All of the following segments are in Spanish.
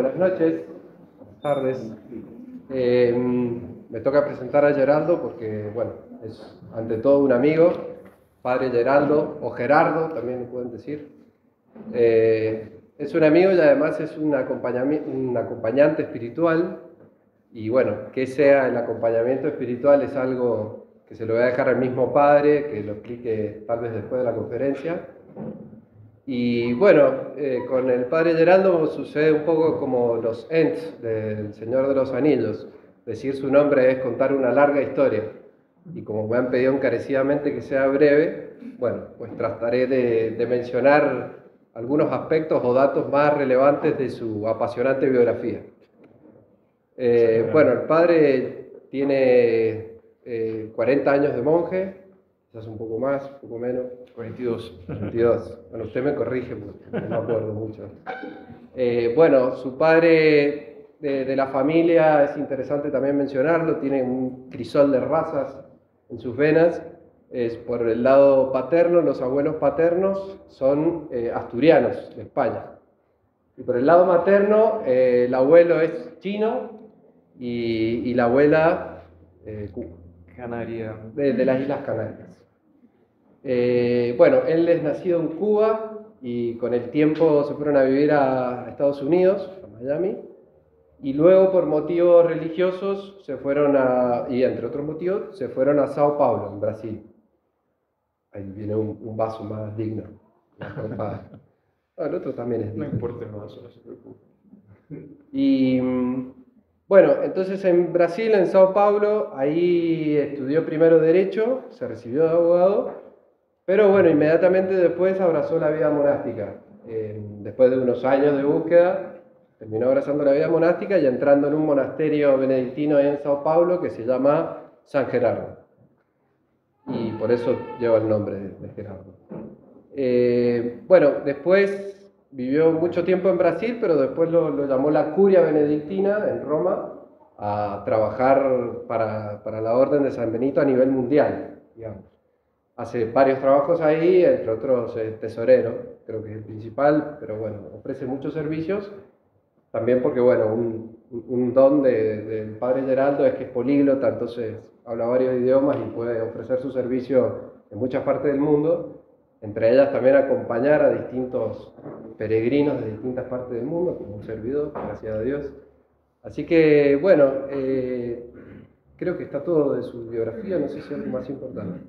Buenas noches, buenas tardes. Me toca presentar a Geraldo porque, bueno, es ante todo un amigo, padre Geraldo, o Gerardo, también lo pueden decir. Es un amigo y además es un acompañante espiritual. Y bueno, que sea el acompañamiento espiritual es algo que se lo voy a dejar al mismo padre, que lo explique tal vez después de la conferencia. Y bueno, con el padre Geraldo sucede un poco como los Ents del Señor de los Anillos. Decir su nombre es contar una larga historia. Y como me han pedido encarecidamente que sea breve, bueno, pues trataré de mencionar algunos aspectos o datos más relevantes de su apasionante biografía. Bueno, el padre tiene 40 años de monje, quizás un poco más, un poco menos. 42. 42. Bueno, usted me corrige porque no me acuerdo mucho. Bueno, su padre de la familia, es interesante también mencionarlo, tiene un crisol de razas en sus venas. Es por el lado paterno, los abuelos paternos son asturianos de España. Y por el lado materno, el abuelo es chino y la abuela Canaria. de las Islas Canarias. Bueno, él es nacido en Cuba y con el tiempo se fueron a vivir a Estados Unidos, a Miami, y luego por motivos religiosos se fueron y entre otros motivos, se fueron a Sao Paulo, en Brasil. Ahí viene un vaso más digno. El otro también es digno. No importa el vaso, no se preocupe. Y bueno, entonces en Brasil, en Sao Paulo, ahí estudió primero Derecho, se recibió de abogado, pero bueno, inmediatamente después abrazó la vida monástica. Después de unos años de búsqueda, terminó abrazando la vida monástica y entrando en un monasterio benedictino en Sao Paulo que se llama San Gerardo. Y por eso lleva el nombre de Gerardo. Bueno, después vivió mucho tiempo en Brasil, pero después lo llamó la Curia Benedictina en Roma a trabajar para la Orden de San Benito a nivel mundial, digamos. Hace varios trabajos ahí, entre otros tesorero, creo que es el principal, pero bueno, ofrece muchos servicios. También porque, bueno, un don del padre Geraldo es que es políglota, entonces habla varios idiomas y puede ofrecer su servicio en muchas partes del mundo, entre ellas también acompañar a distintos peregrinos de distintas partes del mundo, como un servidor, gracias a Dios. Así que, bueno, creo que está todo de su biografía, no sé si hay algo más importante.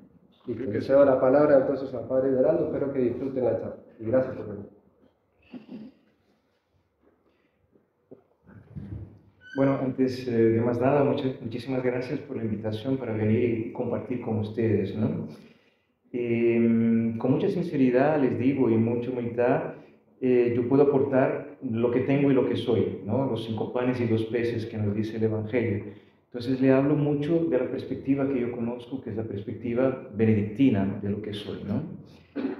Y le cedo la palabra entonces al padre Geraldo, espero que disfruten la charla. Y gracias por venir. Bueno, antes de más nada, muchísimas gracias por la invitación para venir y compartir con ustedes, ¿no? Con mucha sinceridad les digo y mucha humildad, yo puedo aportar lo que tengo y lo que soy, ¿no? Los 5 panes y 2 peces que nos dice el Evangelio. Entonces le hablo mucho de la perspectiva que yo conozco, que es la perspectiva benedictina de lo que soy, ¿no?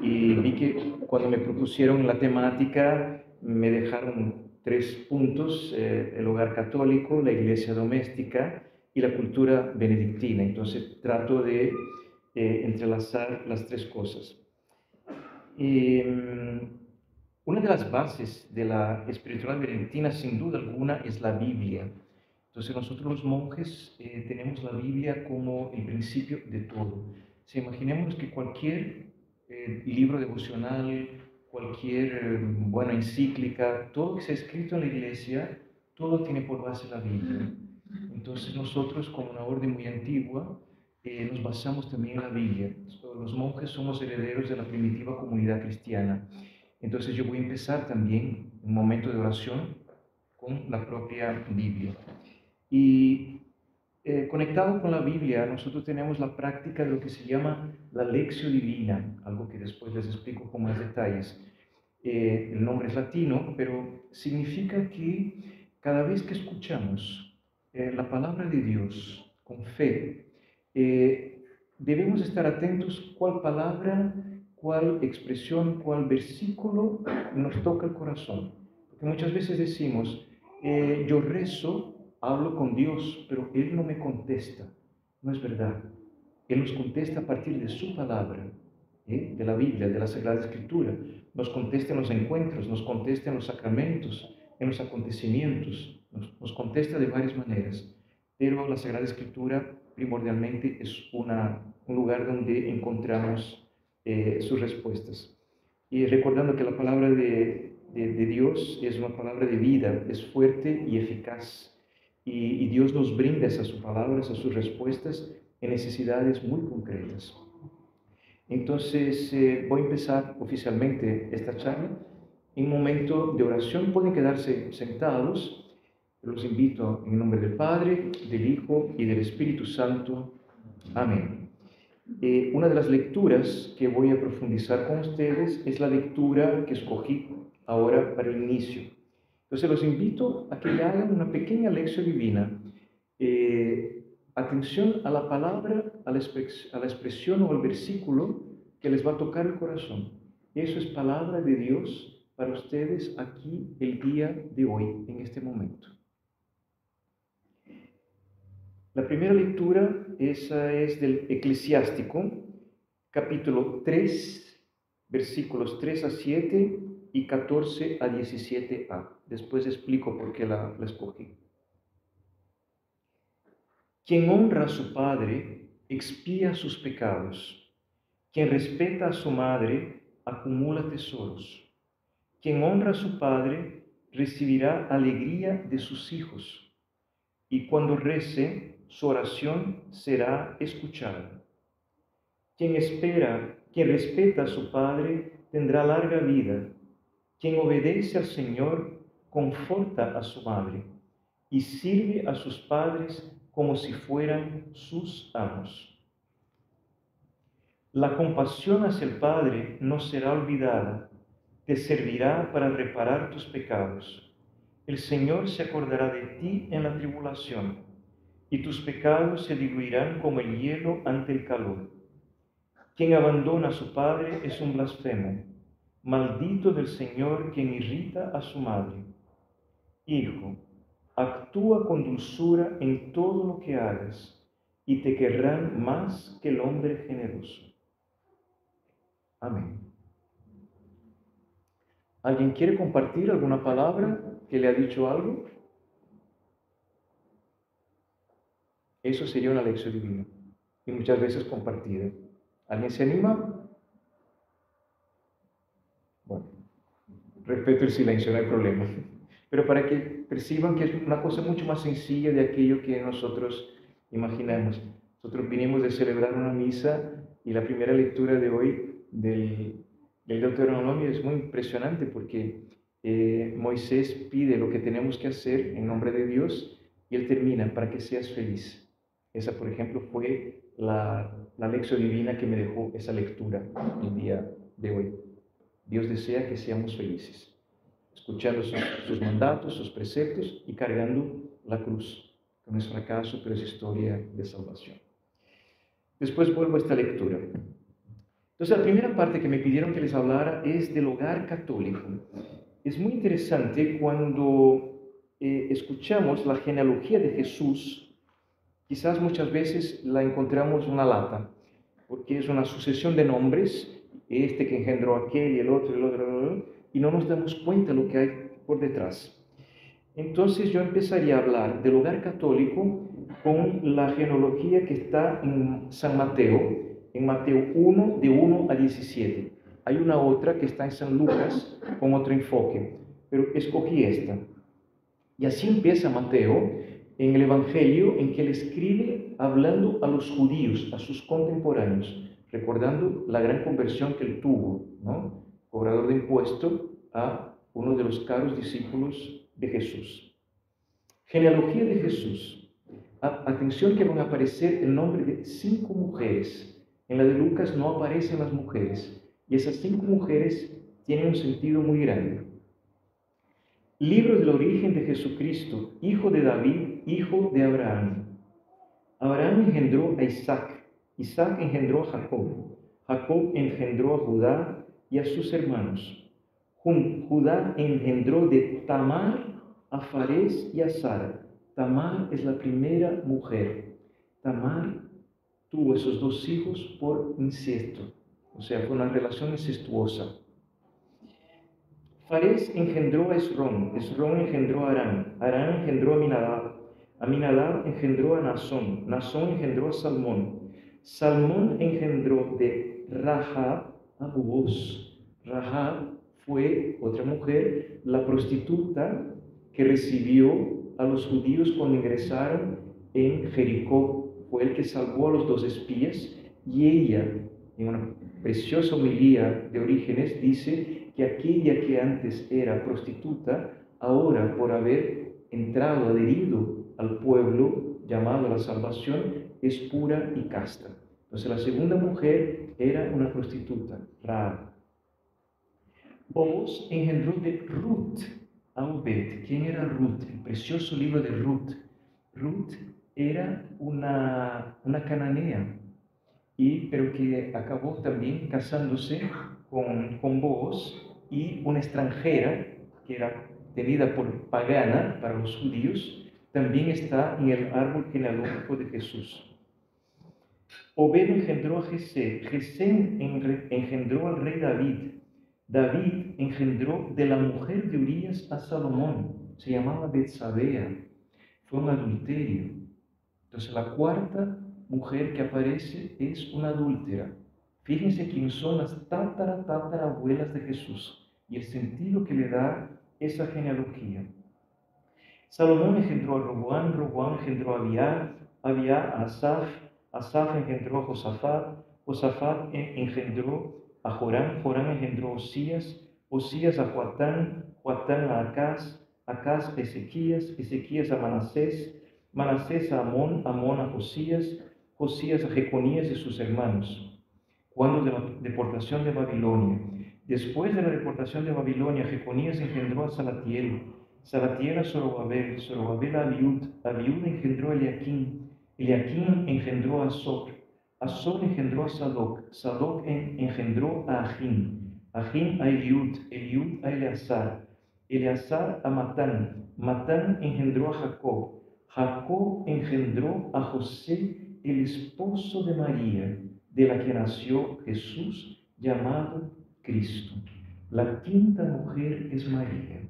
Y vi que cuando me propusieron la temática, me dejaron 3 puntos, el hogar católico, la iglesia doméstica y la cultura benedictina. Entonces trato de entrelazar las 3 cosas. Una de las bases de la espiritualidad benedictina, sin duda alguna, es la Biblia. Entonces nosotros los monjes tenemos la Biblia como el principio de todo. Si imaginemos que cualquier libro devocional, cualquier buena encíclica, todo que se ha escrito en la iglesia, todo tiene por base la Biblia. Entonces nosotros, como una orden muy antigua, nos basamos también en la Biblia. Los monjes somos herederos de la primitiva comunidad cristiana. Entonces yo voy a empezar también un momento de oración con la propia Biblia. Y conectado con la Biblia, nosotros tenemos la práctica de lo que se llama la Lectio Divina, algo que después les explico con más detalles. El nombre es latino, pero significa que cada vez que escuchamos la palabra de Dios con fe, debemos estar atentos cuál palabra, cuál expresión, cuál versículo nos toca el corazón. Porque muchas veces decimos, yo rezo, hablo con Dios, pero Él no me contesta. No es verdad. Él nos contesta a partir de su palabra, de la Biblia, de la Sagrada Escritura. Nos contesta en los encuentros, nos contesta en los sacramentos, en los acontecimientos, nos contesta de varias maneras, pero la Sagrada Escritura primordialmente es un lugar donde encontramos sus respuestas. Y recordando que la palabra de Dios es una palabra de vida, es fuerte y eficaz. Y Dios nos brinda esas palabras, sus respuestas en necesidades muy concretas. Entonces, voy a empezar oficialmente esta charla en un momento de oración. Pueden quedarse sentados. Los invito en el nombre del Padre, del Hijo y del Espíritu Santo. Amén. Una de las lecturas que voy a profundizar con ustedes es la lectura que escogí ahora para el inicio. Entonces los invito a que hagan una pequeña lección divina. Atención a la palabra, a la expresión o al versículo que les va a tocar el corazón. Eso es palabra de Dios para ustedes aquí el día de hoy, en este momento. La primera lectura, esa es del Eclesiástico, capítulo 3, versículos 3 a 7 y 14 a 17a. Después explico por qué la escogí. Quien honra a su padre expía sus pecados. Quien respeta a su madre acumula tesoros. Quien honra a su padre recibirá alegría de sus hijos. Y cuando rece, su oración será escuchada. Quien respeta a su padre tendrá larga vida. Quien obedece al Señor conforta a su madre y sirve a sus padres como si fueran sus amos. La compasión hacia el Padre no será olvidada, te servirá para reparar tus pecados. El Señor se acordará de ti en la tribulación, y tus pecados se diluirán como el hielo ante el calor. Quien abandona a su padre es un blasfemo. Maldito del Señor quien irrita a su madre. Hijo, actúa con dulzura en todo lo que hagas, y te querrán más que el hombre generoso. Amén. ¿Alguien quiere compartir alguna palabra que le ha dicho algo? Eso sería una lección divina y muchas veces compartida. ¿Alguien se anima? Bueno, respeto el silencio, no hay problema. Pero para que perciban que es una cosa mucho más sencilla de aquello que nosotros imaginamos. Nosotros vinimos de celebrar una misa y la primera lectura de hoy del Deuteronomio es muy impresionante porque Moisés pide lo que tenemos que hacer en nombre de Dios y él termina para que seas feliz. Esa, por ejemplo, fue la lección divina que me dejó esa lectura el día de hoy. Dios desea que seamos felices, escuchando sus mandatos, sus preceptos y cargando la cruz, que no es fracaso, pero es historia de salvación. Después vuelvo a esta lectura. Entonces, la primera parte que me pidieron que les hablara es del hogar católico. Es muy interesante cuando escuchamos la genealogía de Jesús, quizás muchas veces la encontramos una lata, porque es una sucesión de nombres, este que engendró aquel y el otro, y no nos damos cuenta de lo que hay por detrás. Entonces yo empezaría a hablar del hogar católico con la genealogía que está en San Mateo, en Mateo 1, de 1 a 17. Hay una otra que está en San Lucas con otro enfoque, pero escogí esta. Y así empieza Mateo en el Evangelio en que él escribe hablando a los judíos, a sus contemporáneos, recordando la gran conversión que él tuvo, ¿no? Cobrador de impuestos a uno de los caros discípulos de Jesús. Genealogía de Jesús. Atención que van a aparecer el nombre de 5 mujeres. En la de Lucas no aparecen las mujeres. Y esas 5 mujeres tienen un sentido muy grande. Libro del origen de Jesucristo, hijo de David, hijo de Abraham. Abraham engendró a Isaac. Isaac engendró a Jacob. Jacob engendró a Judá y a sus hermanos. Judá engendró de Tamar a Farés y a Sara. Tamar es la primera mujer. Tamar tuvo esos 2 hijos por incesto, o sea, fue una relación incestuosa. Fares engendró a Esrón, Esrón engendró a Aram, Aram engendró a Aminadab, Aminadab engendró a Nasón, Nasón engendró a Salmón, Salmón engendró de Rahab a Booz. Rahab fue otra mujer, la prostituta que recibió a los judíos cuando ingresaron en Jericó. Fue el que salvó a los dos espías y ella, en una preciosa homilía de Orígenes, dice que aquella que antes era prostituta, ahora por haber entrado, adherido al pueblo llamado a la salvación, es pura y casta. Entonces la segunda mujer era una prostituta, Rahab. Booz engendró de Ruth a Obed. ¿Quién era Ruth? El precioso libro de Ruth. Ruth era una cananea, pero que acabó también casándose con Booz, y una extranjera que era tenida por pagana para los judíos, también está en el árbol genealógico de Jesús. Obed engendró a Jesé, Jesé engendró al rey David, David engendró de la mujer de Urías a Salomón, se llamaba Betsabea, fue un adulterio. Entonces la cuarta mujer que aparece es una adúltera. Fíjense quién son las tatarabuelas de Jesús y el sentido que le da esa genealogía. Salomón engendró a Roboam, Roboam engendró a Abia a Asaf, Asaf engendró a Josafat, Josafat engendró a Joram, Joram engendró a Osías, Osías a Joatán, Joatán a Acaz, Acaz a Ezequías, Ezequías a Manasés, Manasés a Amón, Amón a Josías, Josías a Jeconías y sus hermanos. Cuando de la deportación de Babilonia. Después de la deportación de Babilonia, Jeconías engendró a Salatiel, Salatiel a Zorobabel, Zorobabel a Abiud, Abiud engendró a Eliaquín, Eliaquín engendró a Azor, Azor engendró a Sadoc, Sadoc engendró a Ajín, Ajín a Eliud, Eliud a Eleazar, Eleazar a Matán, Matán engendró a Jacob, Jacob engendró a José, el esposo de María, de la que nació Jesús, llamado Cristo. La quinta mujer es María.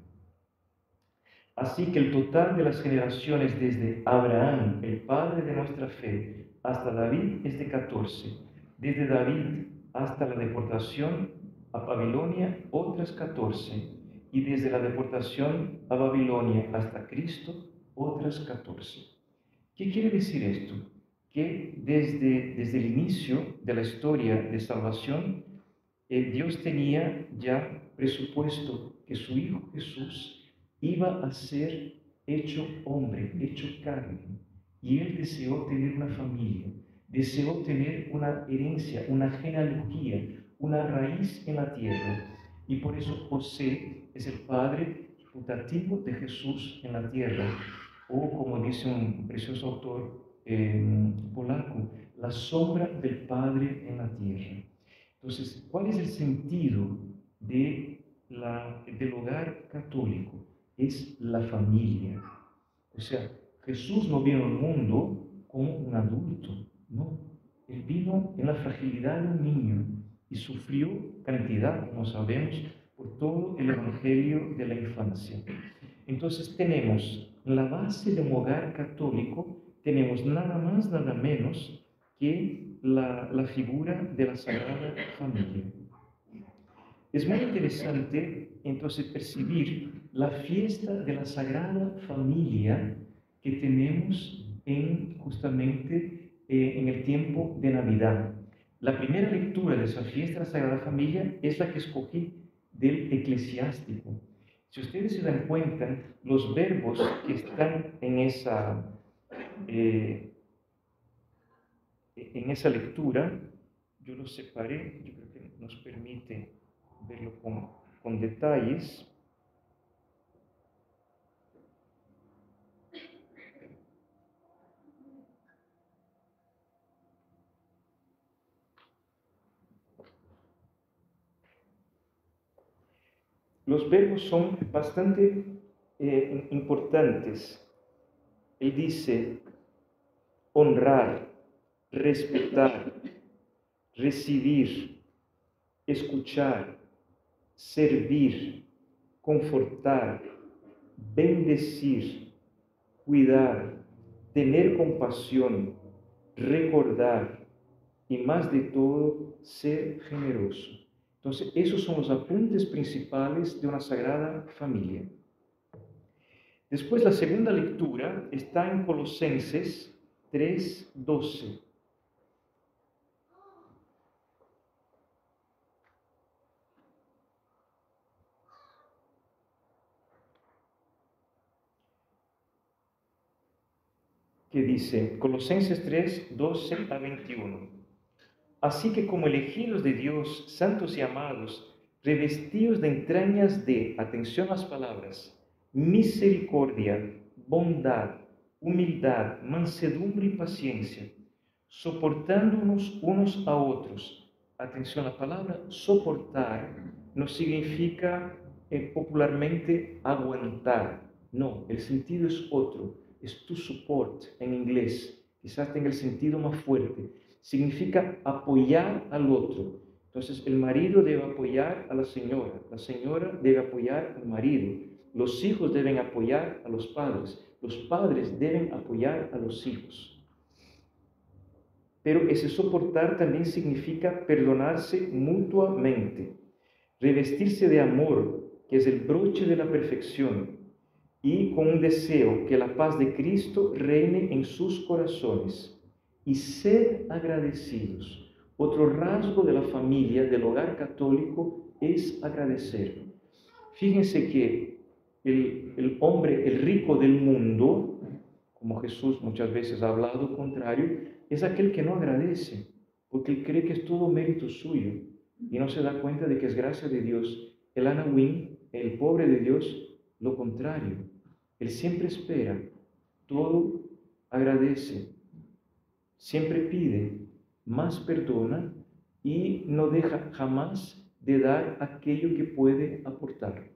Así que el total de las generaciones desde Abraham, el padre de nuestra fe, hasta David es de 14. Desde David hasta la deportación a Babilonia, otras 14. Y desde la deportación a Babilonia hasta Cristo, otras 14. ¿Qué quiere decir esto? Que desde el inicio de la historia de salvación, Dios tenía ya presupuesto que su Hijo Jesús iba a ser hecho hombre, hecho carne. Y Él deseó tener una familia, deseó tener una herencia, una genealogía, una raíz en la tierra. Y por eso José es el padre putativo de Jesús en la tierra. O como dice un precioso autor polaco, la sombra del Padre en la tierra. Entonces, ¿cuál es el sentido del hogar católico? Es la familia. O sea, Jesús no vino al mundo como un adulto, no. Él vino en la fragilidad de un niño y sufrió cantidad, como sabemos, por todo el evangelio de la infancia. Entonces tenemos la base de un hogar católico, tenemos nada más, nada menos que la figura de la Sagrada Familia. Es muy interesante entonces percibir la fiesta de la Sagrada Familia que tenemos justamente en el tiempo de Navidad. La primera lectura de esa fiesta de la Sagrada Familia es la que escogí del Eclesiástico. Si ustedes se dan cuenta, los verbos que están en esa lectura, yo los separé, yo creo que nos permite verlo con detalles. Los verbos son bastante importantes. Él dice honrar, respetar, recibir, escuchar, servir, confortar, bendecir, cuidar, tener compasión, recordar y más de todo, ser generoso. Entonces, esos son los apuntes principales de una sagrada familia. Después, la segunda lectura está en Colosenses 3:12. Que dice, Colosenses 3:12-21. Así que como elegidos de Dios, santos y amados, revestidos de entrañas de, atención a las palabras, misericordia, bondad, humildad, mansedumbre y paciencia, soportándonos unos a otros. Atención, la palabra soportar no significa popularmente aguantar. No, el sentido es otro. Es to support en inglés. Quizás tenga el sentido más fuerte. Significa apoyar al otro. Entonces, el marido debe apoyar a la señora debe apoyar al marido, los hijos deben apoyar a los padres deben apoyar a los hijos. Pero ese soportar también significa perdonarse mutuamente, revestirse de amor, que es el broche de la perfección, y con un deseo que la paz de Cristo reine en sus corazones. Y ser agradecidos. Otro rasgo de la familia, del hogar católico, es agradecer. Fíjense que el hombre, el rico del mundo, como Jesús muchas veces ha hablado contrario, es aquel que no agradece, porque él cree que es todo mérito suyo y no se da cuenta de que es gracia de Dios. El Anahuín, el pobre de Dios, lo contrario. Él siempre espera, todo agradece, siempre pide, más perdona y no deja jamás de dar aquello que puede aportar.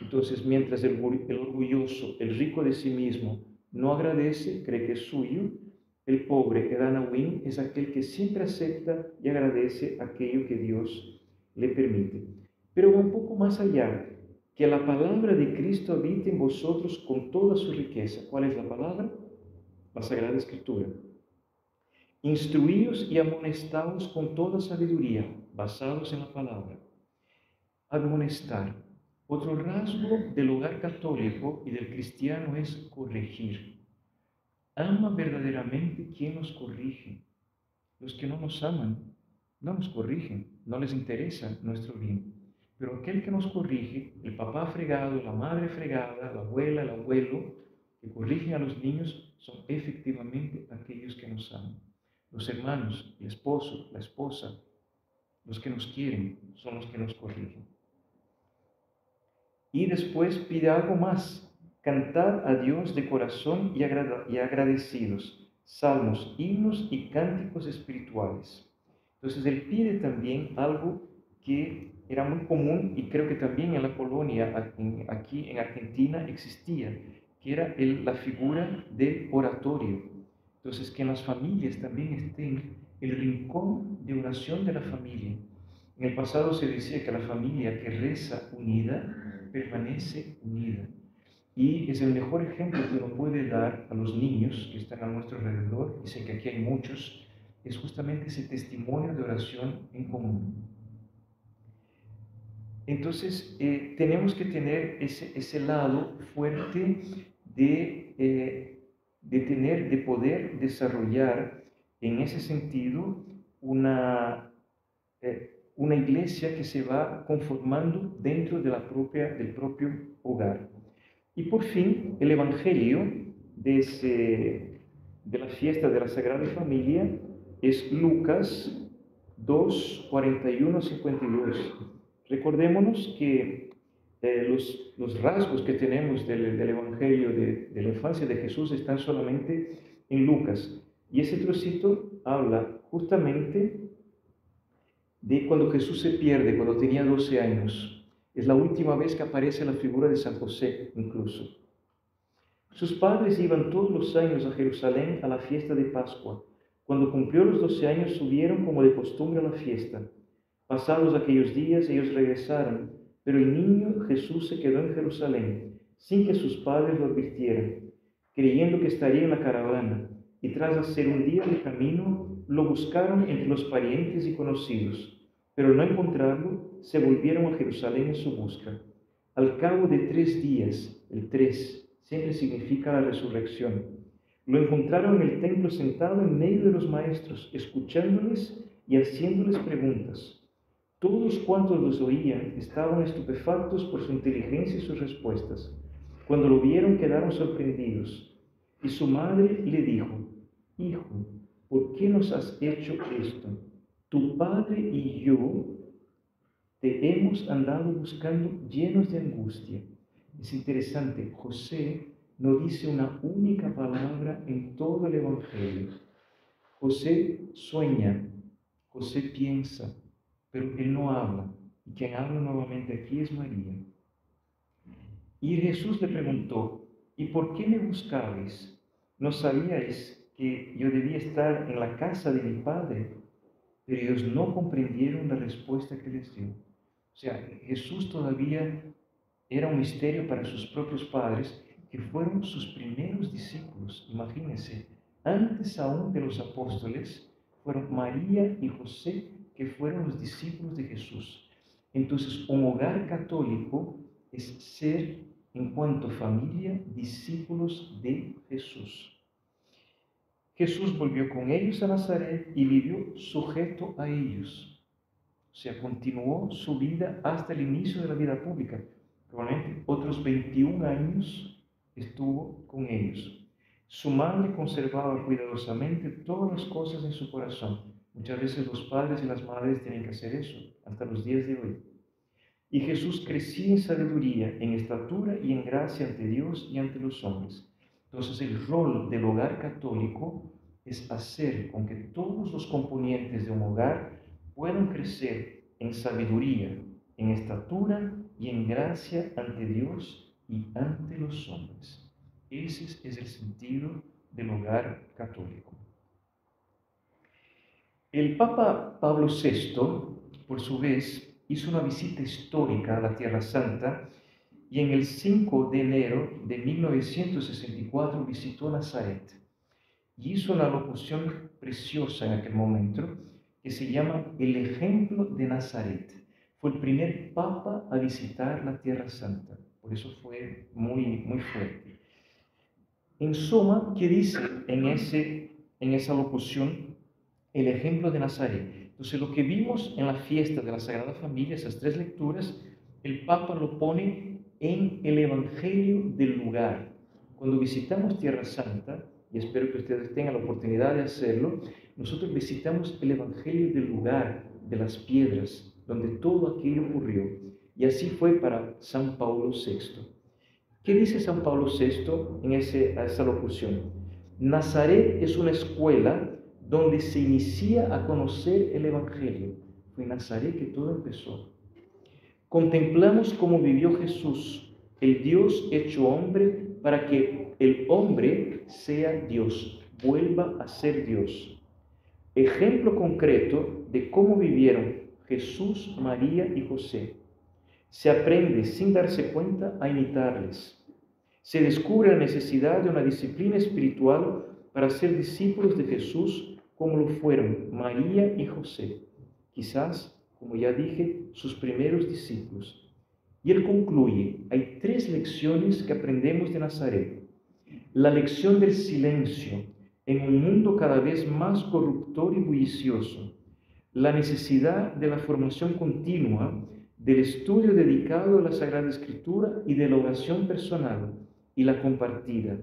Entonces, mientras el orgulloso, el rico de sí mismo, no agradece, cree que es suyo, el pobre, el Anahuín, es aquel que siempre acepta y agradece aquello que Dios le permite. Pero va un poco más allá, que la palabra de Cristo habite en vosotros con toda su riqueza. ¿Cuál es la palabra? La Sagrada Escritura. Instruíos y amonestaos con toda sabiduría, basados en la palabra. Admonestar. Otro rasgo del hogar católico y del cristiano es corregir. Ama verdaderamente quien nos corrige. Los que no nos aman no nos corrigen, no les interesa nuestro bien. Pero aquel que nos corrige, el papá fregado, la madre fregada, la abuela, el abuelo, que corrigen a los niños, son efectivamente aquellos que nos aman. Los hermanos, el esposo, la esposa, los que nos quieren, son los que nos corrigen. Y después pide algo más, cantad a Dios de corazón y agradecidos, salmos, himnos y cánticos espirituales. Entonces él pide también algo que era muy común y creo que también en la colonia, aquí en Argentina, existía, que era la figura del oratorio. Entonces, que en las familias también estén el rincón de oración de la familia. En el pasado se decía que la familia que reza unida, permanece unida. Y es el mejor ejemplo que uno puede dar a los niños que están a nuestro alrededor, y sé que aquí hay muchos, es justamente ese testimonio de oración en común. Entonces, tenemos que tener ese lado fuerte de poder desarrollar en ese sentido una iglesia que se va conformando dentro de del propio hogar. Y por fin, el Evangelio de la fiesta de la Sagrada Familia es Lucas 2, 41, 52. Recordémonos que los rasgos que tenemos del Evangelio de la infancia de Jesús están solamente en Lucas. Y ese trocito habla justamente de cuando Jesús se pierde, cuando tenía 12 años. Es la última vez que aparece la figura de San José, incluso. Sus padres iban todos los años a Jerusalén a la fiesta de Pascua. Cuando cumplió los 12 años, subieron como de costumbre a la fiesta. Pasados aquellos días, ellos regresaron. Pero el niño Jesús se quedó en Jerusalén, sin que sus padres lo advirtieran, creyendo que estaría en la caravana, y tras hacer un día de camino, lo buscaron entre los parientes y conocidos, pero al no encontrarlo, se volvieron a Jerusalén en su busca. Al cabo de 3 días, el 3 siempre significa la resurrección, lo encontraron en el templo sentado en medio de los maestros, escuchándoles y haciéndoles preguntas. Todos cuantos los oían estaban estupefactos por su inteligencia y sus respuestas. Cuando lo vieron quedaron sorprendidos. Y su madre le dijo: Hijo, ¿por qué nos has hecho esto? Tu padre y yo te hemos andado buscando llenos de angustia. Es interesante, José no dice una única palabra en todo el Evangelio. José sueña, José piensa, pero él no habla. Y quien habla nuevamente aquí es María. Y Jesús le preguntó: ¿y por qué me buscabais? ¿No sabíais que yo debía estar en la casa de mi Padre? Pero ellos no comprendieron la respuesta que les dio. O sea, Jesús todavía era un misterio para sus propios padres, que fueron sus primeros discípulos. Imagínense, antes aún de los apóstoles, fueron María y José, que fueron los discípulos de Jesús. Entonces, un hogar católico es ser, en cuanto a familia, discípulos de Jesús. Jesús volvió con ellos a Nazaret y vivió sujeto a ellos. O sea, continuó su vida hasta el inicio de la vida pública. Probablemente otros 21 años estuvo con ellos. Su madre conservaba cuidadosamente todas las cosas en su corazón. Muchas veces los padres y las madres tienen que hacer eso, hasta los días de hoy. Y Jesús crecía en sabiduría, en estatura y en gracia ante Dios y ante los hombres. Entonces, el rol del hogar católico es hacer con que todos los componentes de un hogar puedan crecer en sabiduría, en estatura y en gracia ante Dios y ante los hombres. Ese es el sentido del hogar católico. El Papa Pablo VI, por su vez, hizo una visita histórica a la Tierra Santa y en el 5 de enero de 1964 visitó Nazaret y hizo una locución preciosa en aquel momento que se llama El ejemplo de Nazaret. Fue el primer papa a visitar la Tierra Santa, por eso fue muy fuerte. En suma, ¿qué dice en esa locución el ejemplo de Nazaret? Entonces, lo que vimos en la fiesta de la Sagrada Familia, esas 3 lecturas, el Papa lo pone en el Evangelio del lugar. Cuando visitamos Tierra Santa, y espero que ustedes tengan la oportunidad de hacerlo, nosotros visitamos el Evangelio del lugar, de las piedras, donde todo aquello ocurrió. Y así fue para San Pablo VI. ¿Qué dice San Pablo VI en esa locución? Nazaret es una escuela donde se inicia a conocer el Evangelio. Fue en Nazaret que todo empezó. Contemplamos cómo vivió Jesús, el Dios hecho hombre, para que el hombre sea Dios, vuelva a ser Dios. Ejemplo concreto de cómo vivieron Jesús, María y José. Se aprende sin darse cuenta a imitarles. Se descubre la necesidad de una disciplina espiritual para ser discípulos de Jesús como lo fueron María y José, quizás, como ya dije, sus primeros discípulos. Y él concluye, hay 3 lecciones que aprendemos de Nazaret. La lección del silencio en un mundo cada vez más corruptor y bullicioso. La necesidad de la formación continua, del estudio dedicado a la Sagrada Escritura y de la oración personal y la compartida.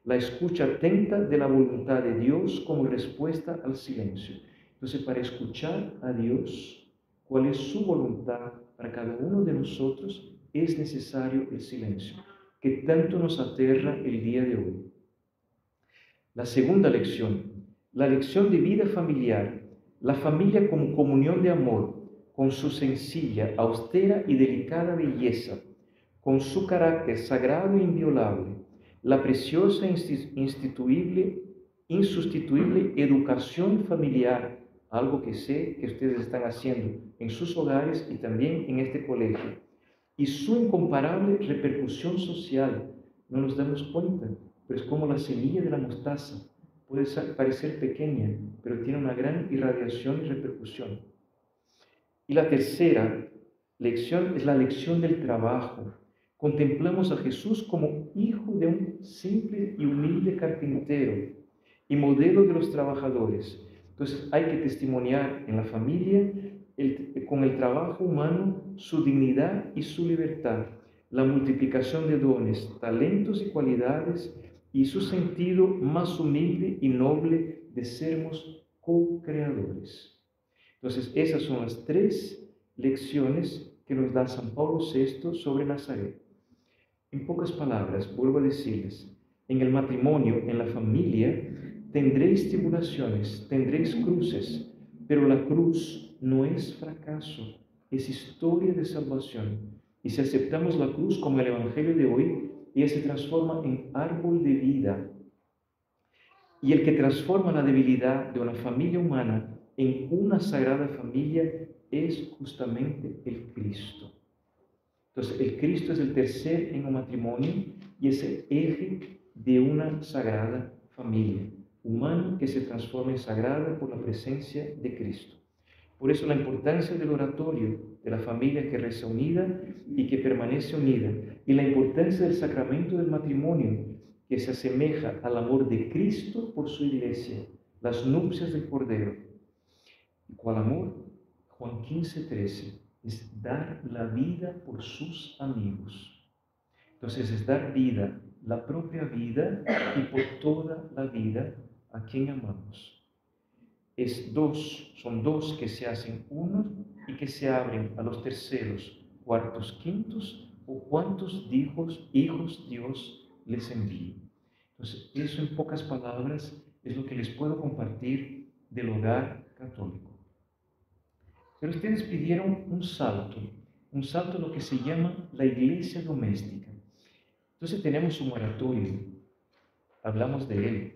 La escucha atenta de la voluntad de Dios como respuesta al silencio. Entonces, para escuchar a Dios, cuál es su voluntad para cada uno de nosotros, es necesario el silencio, que tanto nos aterra el día de hoy. La segunda lección, la lección de vida familiar, la familia como comunión de amor, con su sencilla, austera y delicada belleza, con su carácter sagrado e inviolable, la preciosa e insustituible educación familiar, algo que sé que ustedes están haciendo en sus hogares y también en este colegio. y su incomparable repercusión social. No nos damos cuenta, pero es como la semilla de la mostaza. Puede parecer pequeña, pero tiene una gran irradiación y repercusión. Y la tercera lección es la lección del trabajo. Contemplamos a Jesús como hijo de un simple y humilde carpintero y modelo de los trabajadores. Entonces hay que testimoniar en la familia con el trabajo humano su dignidad y su libertad, la multiplicación de dones, talentos y cualidades y su sentido más humilde y noble de sermos co-creadores. Entonces, esas son las tres lecciones que nos da San Pablo VI sobre Nazaret. En pocas palabras, vuelvo a decirles, en el matrimonio, en la familia, tendréis tribulaciones, tendréis cruces, pero la cruz no es fracaso, es historia de salvación. Y si aceptamos la cruz como el Evangelio de hoy, ella se transforma en árbol de vida. Y el que transforma la debilidad de una familia humana en una sagrada familia es justamente el Cristo. Entonces, el Cristo es el tercer en un matrimonio y es el eje de una sagrada familia humana que se transforma en sagrada por la presencia de Cristo. Por eso la importancia del oratorio, de la familia que reza unida y que permanece unida, y la importancia del sacramento del matrimonio, que se asemeja al amor de Cristo por su iglesia, las nupcias del Cordero. ¿Cuál amor? Juan 15:13, es dar la vida por sus amigos. Entonces es dar vida, la propia vida y por toda la vida a quien amamos. Son dos que se hacen uno y que se abren a los terceros, cuartos, quintos o cuantos hijos Dios les envíe. Entonces, eso en pocas palabras es lo que les puedo compartir del hogar católico. Pero ustedes pidieron un salto a lo que se llama la iglesia doméstica. Entonces tenemos un oratorio, hablamos de él,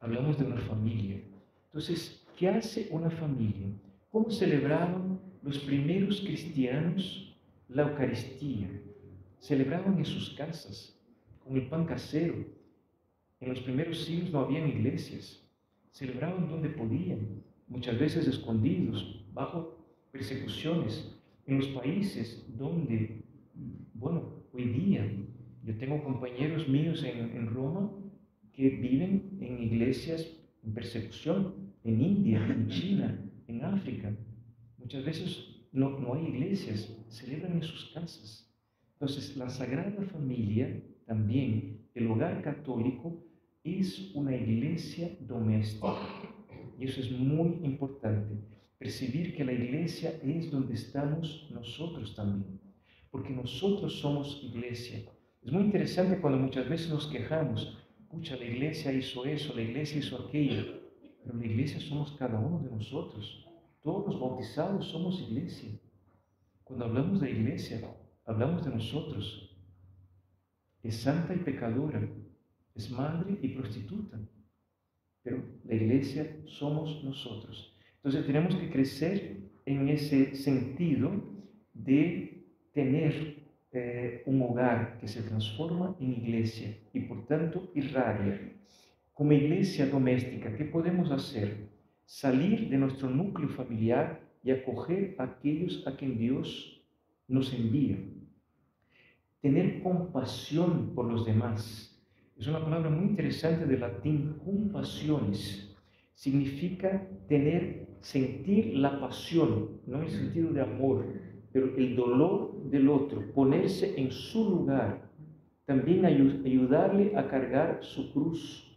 hablamos de una familia. Entonces, ¿qué hace una familia? ¿Cómo celebraban los primeros cristianos la Eucaristía? Celebraban en sus casas, con el pan casero. En los primeros siglos no habían iglesias. Celebraban donde podían, muchas veces escondidos, bajo persecuciones. En los países donde, hoy día, yo tengo compañeros míos en Roma que viven en iglesias en persecución, en India, en China, en África. Muchas veces no hay iglesias, celebran en sus casas. Entonces, la Sagrada Familia, también el hogar católico, es una iglesia doméstica. Y eso es muy importante, percibir que la iglesia es donde estamos nosotros también, porque nosotros somos iglesia. Es muy interesante cuando muchas veces nos quejamos, pucha, la iglesia hizo eso, la iglesia hizo aquello, pero la iglesia somos cada uno de nosotros. Todos los bautizados somos iglesia. Cuando hablamos de iglesia, hablamos de nosotros. Es santa y pecadora, es madre y prostituta, pero la iglesia somos nosotros. Entonces tenemos que crecer en ese sentido de tener un hogar que se transforma en iglesia y por tanto irradia. Como iglesia doméstica, ¿qué podemos hacer? Salir de nuestro núcleo familiar y acoger a aquellos a quien Dios nos envía. Tener compasión por los demás. Es una palabra muy interesante del latín, compassiones. Significa sentir la pasión, no en el sentido de amor, pero el dolor del otro, ponerse en su lugar. También ayudarle a cargar su cruz.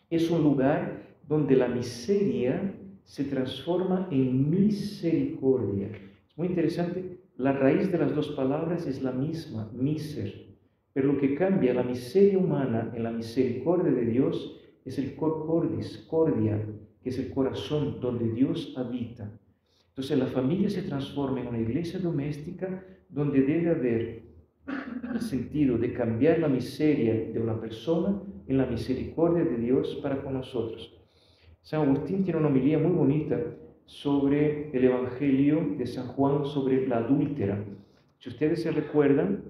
Es un lugar donde la miseria se transforma en misericordia. Es muy interesante, la raíz de las dos palabras es la misma, miser. Pero lo que cambia la miseria humana en la misericordia de Dios es el cor cordis, cordia, que es el corazón donde Dios habita. Entonces la familia se transforma en una iglesia doméstica donde debe haber el sentido de cambiar la miseria de una persona en la misericordia de Dios para con nosotros. San Agustín tiene una homilía muy bonita sobre el Evangelio de San Juan, sobre la adúltera. Si ustedes se recuerdan,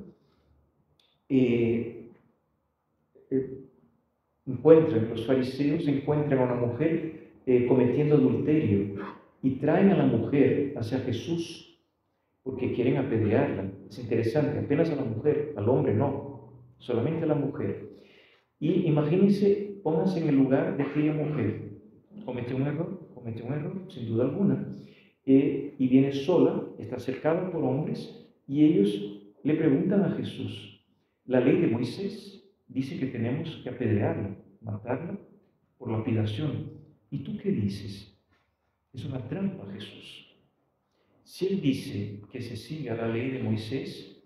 los fariseos encuentran a una mujer cometiendo adulterio y traen a la mujer hacia Jesús porque quieren apedrearla. Es interesante, apenas a la mujer, al hombre no, solamente a la mujer. Y imagínense, pónganse en el lugar de aquella mujer. Cometió un error, sin duda alguna. Y viene sola, está cercada por hombres, y ellos le preguntan a Jesús, la ley de Moisés dice que tenemos que apedrearla, matarla por lapidación. ¿Y tú qué dices? Es una trampa, Jesús. Si Él dice que se siga la ley de Moisés,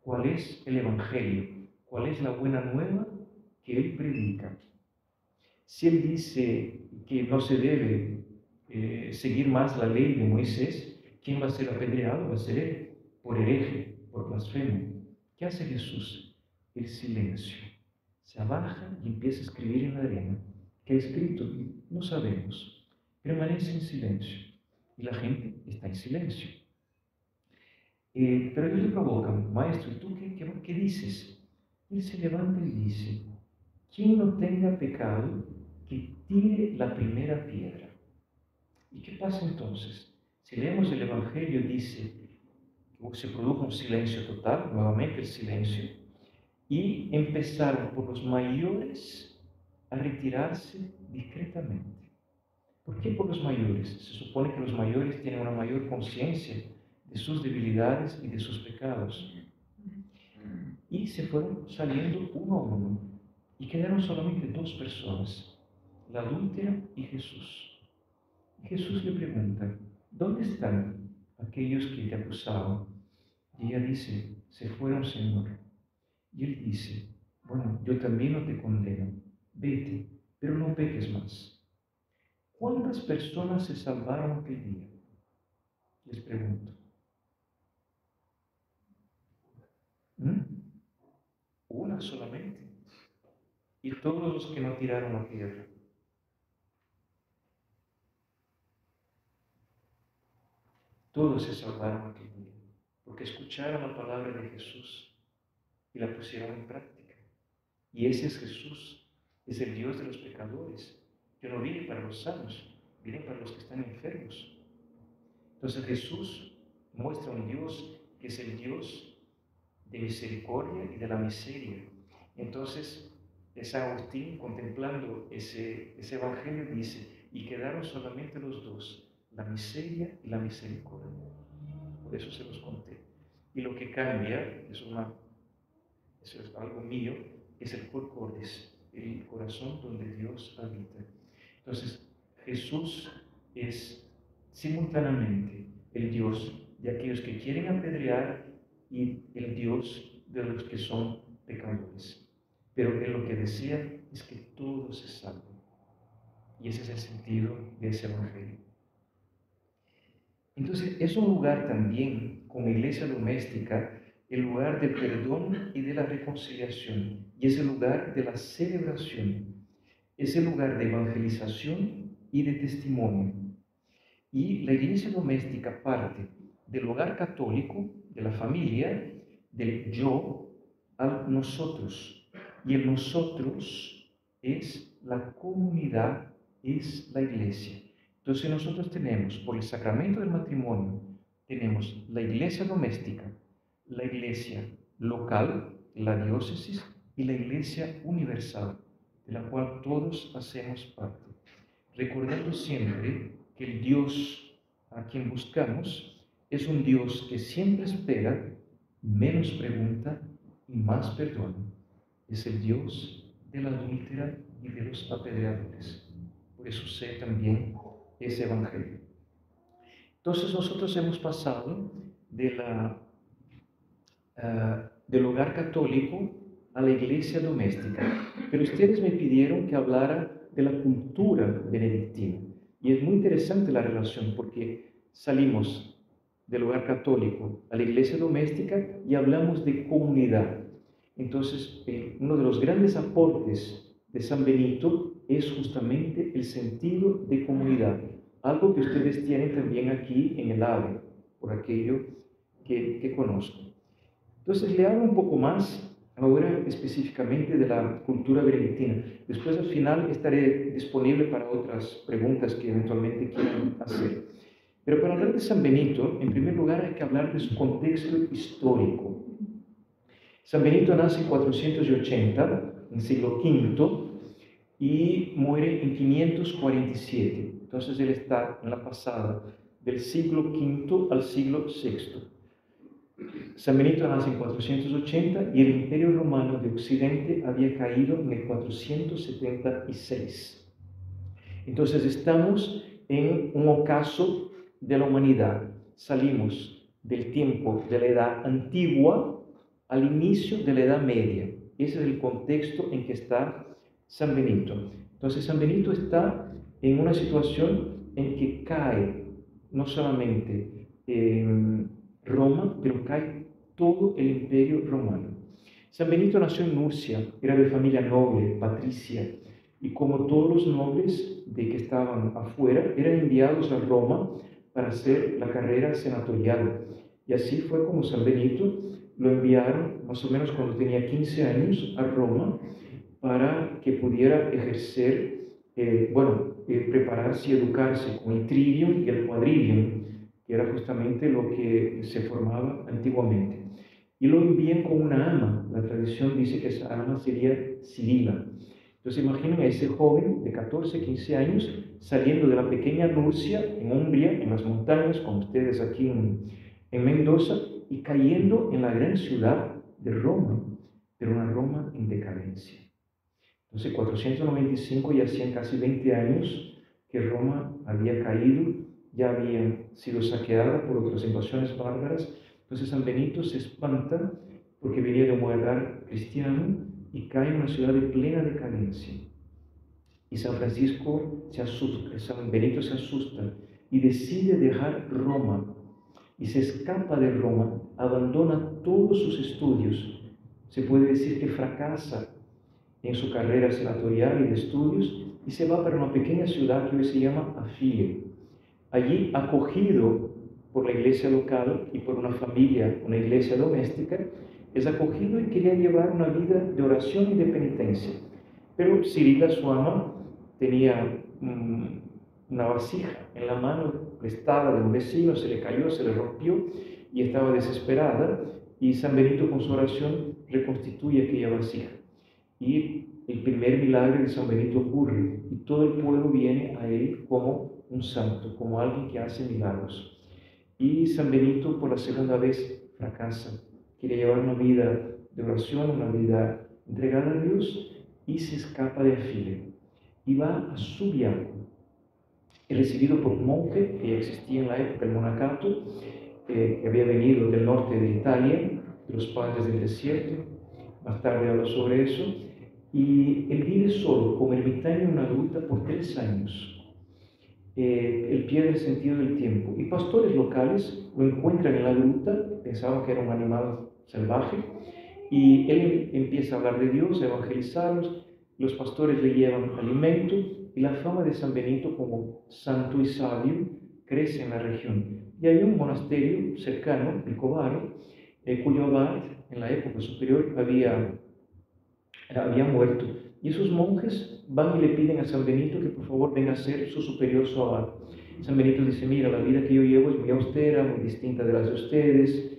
¿cuál es el Evangelio? ¿Cuál es la buena nueva que Él predica? Si Él dice que no se debe seguir más la ley de Moisés, ¿quién va a ser apedreado? Va a ser Él, por hereje, por blasfemo. ¿Qué hace Jesús? El silencio. Se abaja y empieza a escribir en la arena. ¿Qué ha escrito? No sabemos. Permanece en silencio. Y la gente está en silencio. Pero ellos le provocan, maestro, ¿y tú qué dices? Él se levanta y dice, quien no tenga pecado, que tire la primera piedra. ¿Y qué pasa entonces? Si leemos el Evangelio, dice que se produjo un silencio total, nuevamente el silencio, y empezaron por los mayores a retirarse discretamente. ¿Por qué por los mayores? Se supone que los mayores tienen una mayor conciencia de sus debilidades y de sus pecados. Y se fueron saliendo uno a uno, y quedaron solamente dos personas, la adúltera y Jesús. Y Jesús le pregunta, ¿dónde están aquellos que te acusaban? Y ella dice, se fueron, Señor. Y él dice, bueno, yo también no te condeno, vete, pero no peques más. ¿Cuántas personas se salvaron aquel día? Les pregunto. Una solamente. Y todos los que no tiraron la piedra. Todos se salvaron aquel día, porque escucharon la palabra de Jesús y la pusieron en práctica. Y ese es Jesús, es el Dios de los pecadores. Yo no vine para los sanos, vine para los que están enfermos. Entonces Jesús muestra un Dios que es el Dios de misericordia y de la miseria. Entonces, San Agustín, contemplando ese evangelio, dice, y quedaron solamente los dos, la miseria y la misericordia. Por eso se los conté. Y lo que cambia, eso es algo mío, es el cor cordis, el corazón donde Dios habita. Entonces, Jesús es simultáneamente el Dios de aquellos que quieren apedrear y el Dios de los que son pecadores. Pero Él lo que desea es que todos se salven. Y ese es el sentido de ese evangelio. Entonces, es un lugar también, como iglesia doméstica, el lugar del perdón y de la reconciliación. Y es el lugar de la celebración. Es el lugar de evangelización y de testimonio. Y la iglesia doméstica parte del hogar católico, de la familia, del yo al nosotros. Y el nosotros es la comunidad, es la iglesia. Entonces nosotros tenemos, por el sacramento del matrimonio, tenemos la iglesia doméstica, la iglesia local, la diócesis, y la iglesia universal, de la cual todos hacemos parte. Recordando siempre que el Dios a quien buscamos es un Dios que siempre espera, menos pregunta y más perdona. Es el Dios de la adúltera y de los apedreadores. Por eso sé también ese evangelio. Entonces nosotros hemos pasado del hogar católico a la iglesia doméstica, pero ustedes me pidieron que hablara de la cultura benedictina. Y es muy interesante la relación porque salimos del hogar católico a la iglesia doméstica y hablamos de comunidad. Entonces, uno de los grandes aportes de San Benito es justamente el sentido de comunidad, algo que ustedes tienen también aquí en el AVE, por aquello que conozco. Entonces le hablo un poco más ahora específicamente de la cultura berentina. Después al final estaré disponible para otras preguntas que eventualmente quieran hacer. Pero para hablar de San Benito, en primer lugar hay que hablar de su contexto histórico. San Benito nace en 480, en siglo V, y muere en 547. Entonces él está en la pasada del siglo V al siglo VI. San Benito nace en 480 y el Imperio Romano de Occidente había caído en el 476. Entonces estamos en un ocaso de la humanidad. Salimos del tiempo de la Edad Antigua al inicio de la Edad Media. Ese es el contexto en que está San Benito. Entonces San Benito está en una situación en que cae no solamente Roma, pero cae todo el Imperio Romano. San Benito nació en Murcia, era de familia noble, patricia, y como todos los nobles de que estaban afuera, eran enviados a Roma para hacer la carrera senatorial. Y así fue como San Benito lo enviaron, más o menos cuando tenía 15 años, a Roma para que pudiera ejercer, prepararse y educarse con el trivium y el quadrivium, que era justamente lo que se formaba antiguamente. Y lo envían con una ama. La tradición dice que esa ama sería Cirila. Entonces imaginen a ese joven de 14, 15 años saliendo de la pequeña Nurcia, en Umbria, en las montañas, como ustedes aquí en Mendoza, y cayendo en la gran ciudad de Roma, pero una Roma en decadencia. Entonces 495 ya hacían casi 20 años que Roma había caído, ya había sido saqueada por otras invasiones bárbaras. Entonces San Benito se espanta porque venía de un hogar cristiano y cae en una ciudad de plena decadencia. Y San Francisco se asusta, San Benito se asusta y decide dejar Roma y se escapa de Roma, abandona todos sus estudios. Se puede decir que fracasa en su carrera senatorial y de estudios y se va para una pequeña ciudad que hoy se llama Afile. Allí, acogido por la iglesia local y por una familia, una iglesia doméstica, es acogido y quería llevar una vida de oración y de penitencia. Pero Cirila, su ama, tenía una vasija en la mano prestada de un vecino, se le cayó, se le rompió y estaba desesperada, y San Benito con su oración reconstituye aquella vasija. Y el primer milagro de San Benito ocurre y todo el pueblo viene a él como un santo, como alguien que hace milagros. Y San Benito por la segunda vez fracasa, quiere llevar una vida de oración, una vida entregada a Dios, y se escapa de Afile y va a Subiaco. Es recibido por un monje que ya existía en la época, el monacato, que había venido del norte de Italia, de los padres del desierto. Más tarde hablo sobre eso. Y él vive solo, como ermitaño en una gruta por 3 años. Él pierde el sentido del tiempo. Y pastores locales lo encuentran en la gruta, pensaban que era un animal salvaje, y él empieza a hablar de Dios, a evangelizarlos. Los pastores le llevan alimento y la fama de San Benito como santo y sabio crece en la región. Y hay un monasterio cercano, Vicovaro, cuyo abad en la época superior había muerto. Y esos monjes van y le piden a San Benito que por favor venga a ser su superior, su abad. San Benito dice: mira, la vida que yo llevo es muy austera, muy distinta de las de ustedes,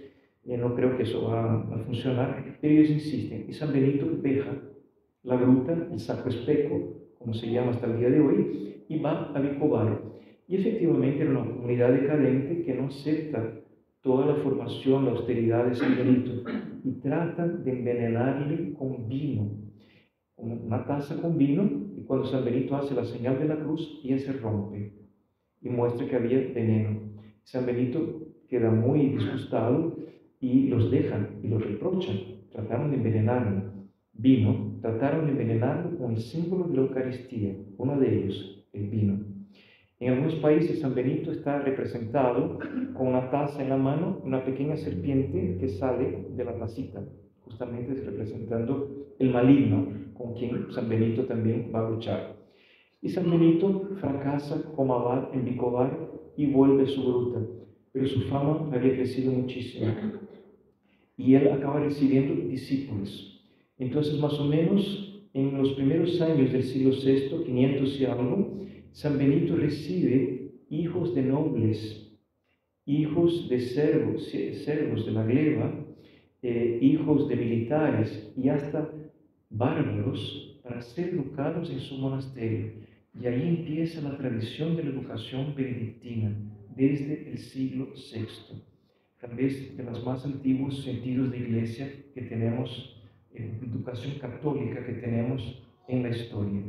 no creo que eso va a funcionar, pero ellos insisten. Y San Benito deja la gruta, el Sacro Espejo, como se llama hasta el día de hoy, y va a Vicovaro. Y efectivamente era una comunidad decadente que no acepta toda la formación, la austeridad de San Benito, y tratan de envenenarle con vino, con una taza con vino, y cuando San Benito hace la señal de la cruz, ella se rompe y muestra que había veneno. San Benito queda muy disgustado y los dejan y los reprochan. Trataron de envenenarlo. Vino, trataron de envenenarlo con el símbolo de la Eucaristía, uno de ellos, el vino. En algunos países San Benito está representado con una taza en la mano, una pequeña serpiente que sale de la tacita, justamente representando el maligno con quien San Benito también va a luchar. Y San Benito fracasa como abad en Vicovaro y vuelve a su gruta, pero su fama había crecido muchísimo. y él acaba recibiendo discípulos. Entonces, más o menos en los primeros años del siglo VI, 500 y algo, San Benito recibe hijos de nobles, hijos de servos de la gleba, hijos de militares y hasta bárbaros para ser educados en su monasterio. Y ahí empieza la tradición de la educación benedictina desde el siglo VI, tal vez de los más antiguos sentidos de iglesia que tenemos, educación católica que tenemos en la historia.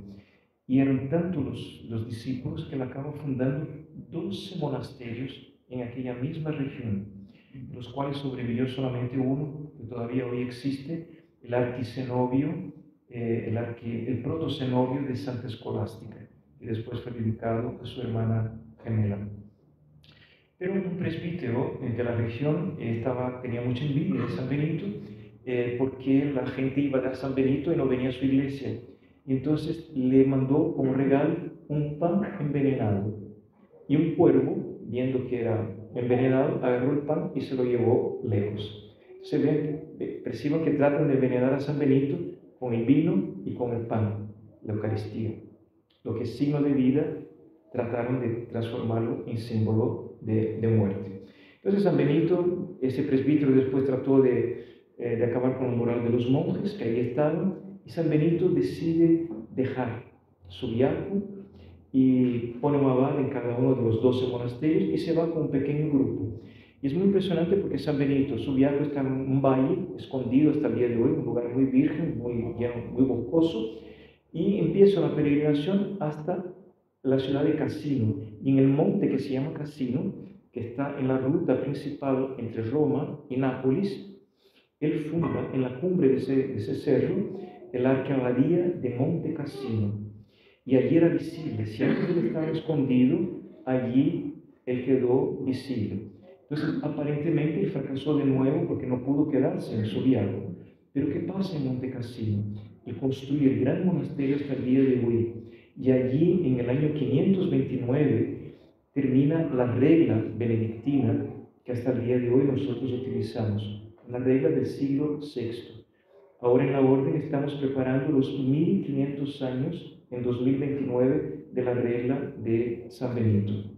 Y eran tantos los discípulos que él acaba fundando 12 monasterios en aquella misma región, de los cuales sobrevivió solamente uno, que todavía hoy existe, el arquicenobio, el protocenobio de Santa Escolástica, que después fue dedicado a su hermana gemela. Pero un presbítero de la región tenía mucha envidia de San Benito, porque la gente iba a dar San Benito y no venía a su iglesia. Y entonces le mandó como regalo un pan envenenado. Y un cuervo, viendo que era envenenado, agarró el pan y se lo llevó lejos. Perciban que tratan de envenenar a San Benito con el vino y con el pan, la Eucaristía. Lo que es signo de vida, trataron de transformarlo en símbolo de muerte. Entonces San Benito, ese presbítero, después trató de acabar con la moral de los monjes que ahí estaban, y San Benito decide dejar Subiaco y pone un abad en cada uno de los 12 monasterios y se va con un pequeño grupo. Y es muy impresionante porque San Benito, Subiaco, está en un valle escondido hasta el día de hoy, un lugar muy virgen, muy lleno, muy boscoso, y empieza la peregrinación hasta la ciudad de Cassino, y en el monte que se llama Cassino, que está en la ruta principal entre Roma y Nápoles, él funda en la cumbre de ese cerro el arquiabadía de Monte Cassino, y allí era visible. Si antes él estaba escondido, allí él quedó visible. Entonces, aparentemente él fracasó de nuevo porque no pudo quedarse en Subiaco. Pero ¿qué pasa en Monte Cassino? Él construye el gran monasterio hasta el día de hoy. Y allí, en el año 529, termina la regla benedictina que hasta el día de hoy nosotros utilizamos, la regla del siglo VI. Ahora en la orden estamos preparando los 1500 años, en 2029, de la regla de San Benito.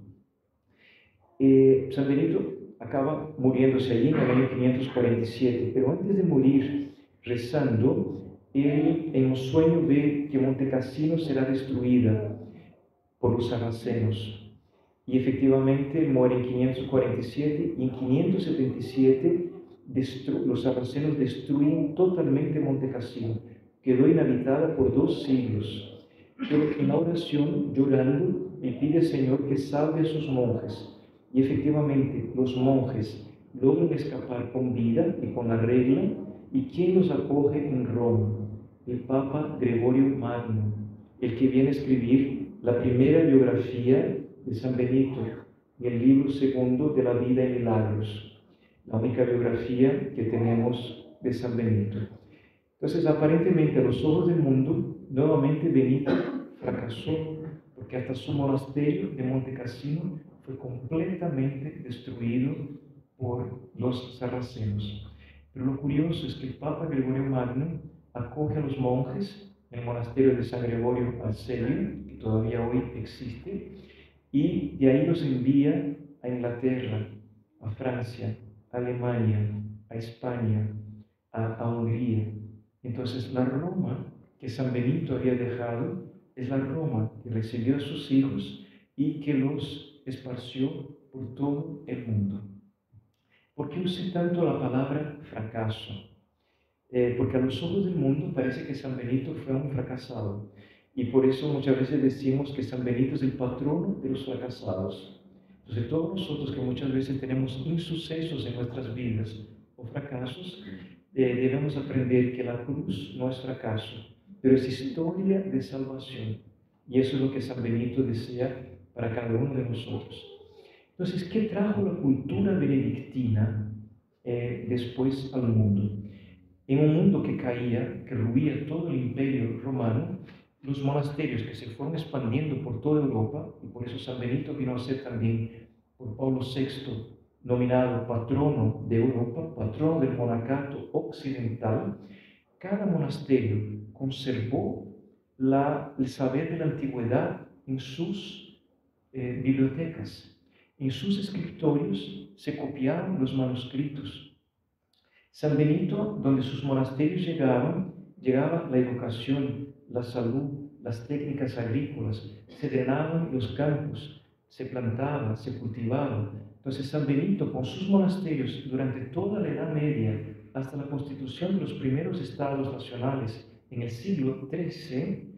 San Benito acaba muriéndose allí en el año 547, pero antes de morir, rezando, él en un sueño ve que Monte Cassino será destruida por los sarracenos. Y efectivamente muere en 547 y en 577 los sarracenos destruyen totalmente Monte Cassino. Quedó inhabitada por 2 siglos. Pero en la oración, llorando, le pide al Señor que salve a sus monjes. Y efectivamente los monjes logran escapar con vida y con la regla. ¿Y quién los acoge en Roma? El Papa Gregorio Magno, el que viene a escribir la primera biografía de San Benito y el libro segundo de la vida y milagros, la única biografía que tenemos de San Benito. Entonces, aparentemente a los ojos del mundo, nuevamente Benito fracasó, porque hasta su monasterio de Monte Cassino fue completamente destruido por los sarracenos. Pero lo curioso es que el Papa Gregorio Magno acoge a los monjes en el monasterio de San Gregorio al Celio, que todavía hoy existe, y de ahí los envía a Inglaterra, a Francia, a Alemania, a España, a Hungría. Entonces la Roma que San Benito había dejado es la Roma que recibió a sus hijos y que los esparció por todo el mundo. ¿Por qué usé tanto la palabra fracaso? Porque a los ojos del mundo parece que San Benito fue un fracasado. Y por eso muchas veces decimos que San Benito es el patrono de los fracasados. Entonces todos nosotros que muchas veces tenemos insucesos en nuestras vidas o fracasos, debemos aprender que la cruz no es fracaso, pero es historia de salvación. Y eso es lo que San Benito desea para cada uno de nosotros. Entonces, ¿qué trajo la cultura benedictina después al mundo? En un mundo que caía, que ruía todo el imperio romano, los monasterios que se fueron expandiendo por toda Europa, y por eso San Benito vino a ser también por Pablo VI nominado patrono de Europa, patrono del monacato occidental, cada monasterio conservó el saber de la antigüedad en sus bibliotecas. En sus escritorios se copiaban los manuscritos. San Benito, donde sus monasterios llegaba la educación, la salud, las técnicas agrícolas, se drenaban los campos, se plantaba, se cultivaba. Entonces San Benito, con sus monasterios durante toda la Edad Media, hasta la constitución de los primeros estados nacionales en el siglo XIII,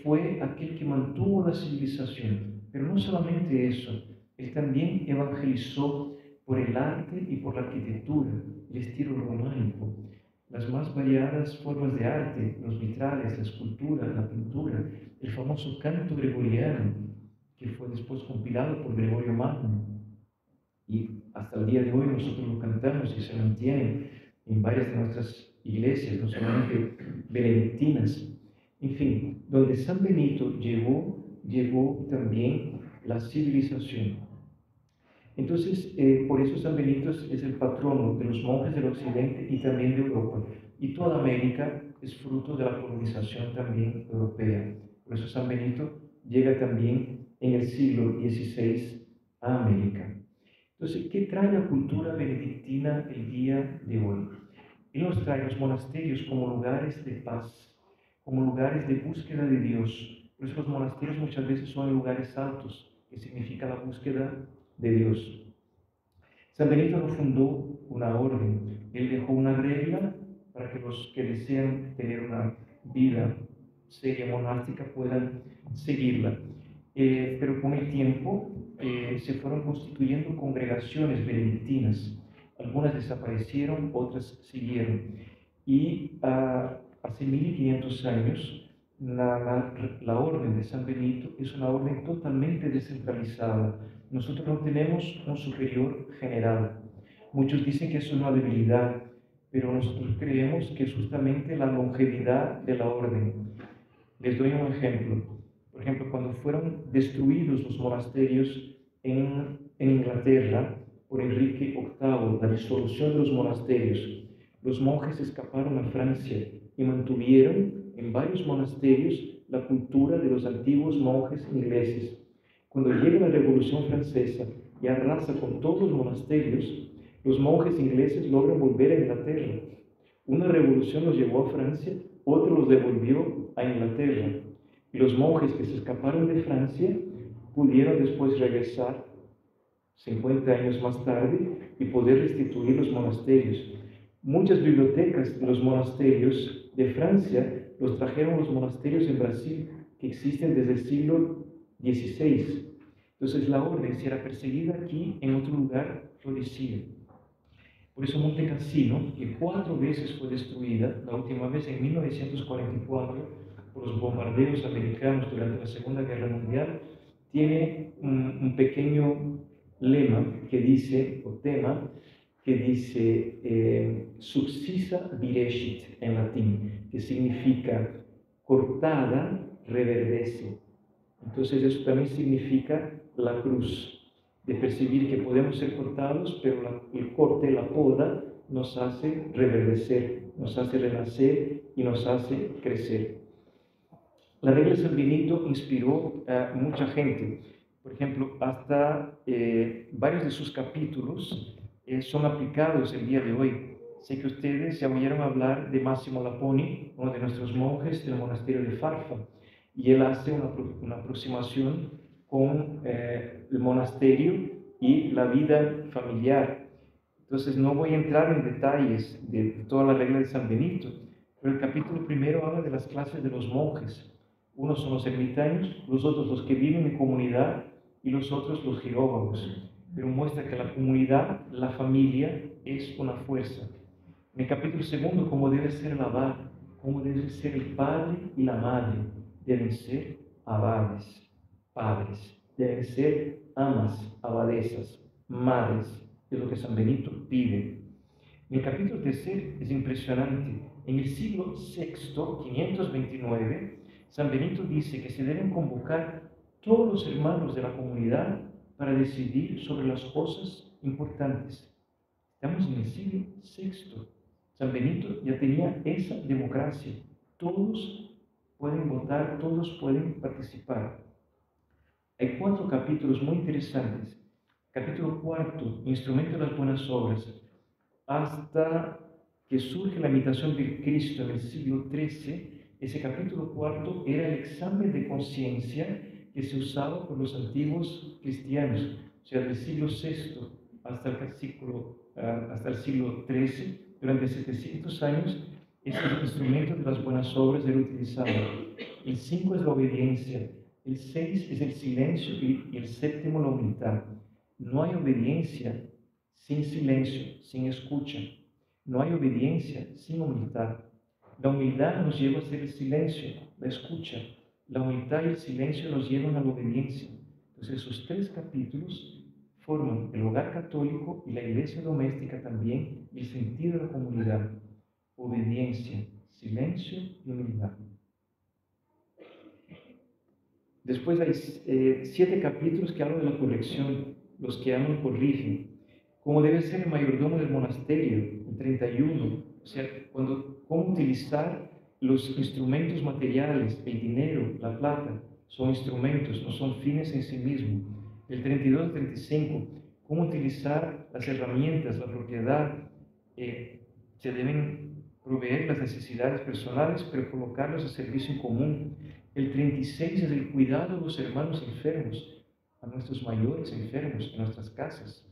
fue aquel que mantuvo la civilización. Pero no solamente eso, él también evangelizó por el arte y por la arquitectura, el estilo románico, las más variadas formas de arte, los vitrales, la escultura, la pintura, el famoso canto gregoriano, que fue después compilado por Gregorio Magno. Y hasta el día de hoy nosotros lo cantamos y se mantiene en varias de nuestras iglesias, no solamente benedictinas. En fin, donde San Benito llegó también la civilización. Entonces, por eso San Benito es el patrono de los monjes del occidente y también de Europa. Y toda América es fruto de la colonización también europea. Por eso San Benito llega también en el siglo XVI a América. Entonces, ¿qué trae la cultura benedictina el día de hoy? Él nos trae los monasterios como lugares de paz, como lugares de búsqueda de Dios. Por eso los monasterios muchas veces son lugares altos, que significa la búsqueda de Dios. San Benito no fundó una orden, él dejó una regla para que los que desean tener una vida seria monástica puedan seguirla. Pero con el tiempo se fueron constituyendo congregaciones benedictinas. Algunas desaparecieron, otras siguieron. Y hace 1500 años, la orden de San Benito es una orden totalmente descentralizada. Nosotros no tenemos un superior general. Muchos dicen que es una debilidad, pero nosotros creemos que es justamente la longevidad de la orden. Les doy un ejemplo. Por ejemplo, cuando fueron destruidos los monasterios en Inglaterra por Enrique VIII, la disolución de los monasterios, los monjes escaparon a Francia y mantuvieron en varios monasterios la cultura de los antiguos monjes ingleses. Cuando llega la Revolución Francesa y arrasa con todos los monasterios, los monjes ingleses logran volver a Inglaterra. Una revolución los llevó a Francia, otra los devolvió a Inglaterra. Y los monjes que se escaparon de Francia pudieron después regresar 50 años más tarde y poder restituir los monasterios. Muchas bibliotecas de los monasterios de Francia los trajeron los monasterios en Brasil, que existen desde el siglo XVI. Entonces la orden, si era perseguida aquí, en otro lugar florecía. Por eso Monte Cassino, que 4 veces fue destruida, la última vez en 1944, por los bombardeos americanos durante la Segunda Guerra Mundial, tiene un pequeño lema que dice, o tema, que dice subsisa virescit en latín, que significa cortada reverdece. Entonces eso también significa la cruz, de percibir que podemos ser cortados, pero el corte, la poda, nos hace reverdecer, nos hace renacer y nos hace crecer. La regla de San Benito inspiró a mucha gente. Por ejemplo, hasta varios de sus capítulos son aplicados el día de hoy. Sé que ustedes ya oyeron hablar de Massimo Laponi, uno de nuestros monjes del monasterio de Farfa, y él hace una aproximación con el monasterio y la vida familiar. Entonces no voy a entrar en detalles de toda la regla de San Benito, pero el capítulo primero habla de las clases de los monjes. Unos son los ermitaños, los otros los que viven en comunidad y los otros los geróvagos. Pero muestra que la comunidad, la familia, es una fuerza. En el capítulo segundo, cómo debe ser el abad, cómo debe ser el padre y la madre. Deben ser abades, padres. Deben ser amas, abadesas, madres. Es lo que San Benito pide. En el capítulo tercero es impresionante. En el siglo VI, 529, San Benito dice que se deben convocar todos los hermanos de la comunidad para decidir sobre las cosas importantes. Estamos en el siglo VI. San Benito ya tenía esa democracia. Todos pueden votar, todos pueden participar. Hay 4 capítulos muy interesantes. Capítulo 4, Instrumento de las buenas obras, hasta que surge la imitación de Cristo en el siglo XIII. Ese capítulo 4 era el examen de conciencia que se usaba por los antiguos cristianos, o sea, del siglo VI hasta el siglo XIII, durante 700 años, ese instrumento de las buenas obras era utilizado. El 5 es la obediencia, el 6 es el silencio y el 7 la humildad. No hay obediencia sin silencio, sin escucha. No hay obediencia sin humildad. La humildad nos lleva a hacer el silencio, la escucha. La humildad y el silencio nos llevan a la obediencia. Entonces, esos 3 capítulos forman el hogar católico y la iglesia doméstica también, y el sentido de la comunidad. Obediencia, silencio y humildad. Después hay 7 capítulos que hablan de la corrección, los que aman corrigen. Cómo debe ser el mayordomo del monasterio, el 31. O sea, cómo utilizar los instrumentos materiales, el dinero, la plata, son instrumentos, no son fines en sí mismos. El 32 al 35, cómo utilizar las herramientas, la propiedad, se deben proveer las necesidades personales, pero colocarlas a servicio en común. El 36 es el cuidado de los hermanos enfermos, a nuestros mayores enfermos en nuestras casas,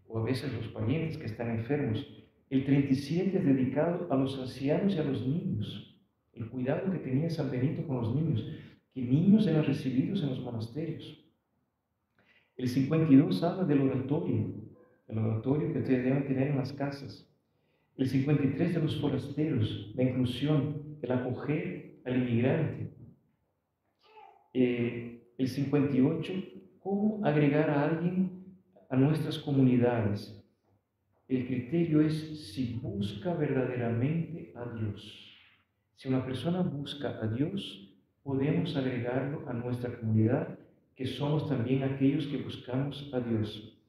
o a veces los parientes que están enfermos. El 37 es dedicado a los ancianos y a los niños, el cuidado que tenía San Benito con los niños, que niños eran recibidos en los monasterios. El 52 habla del oratorio que ustedes deben tener en las casas. El 53 de los forasteros, la inclusión, el acoger al inmigrante. El 58, cómo agregar a alguien a nuestras comunidades. El criterio es si busca verdaderamente a Dios. Si una persona busca a Dios, podemos agregarlo a nuestra comunidad, que somos también aquellos que buscamos a Dios.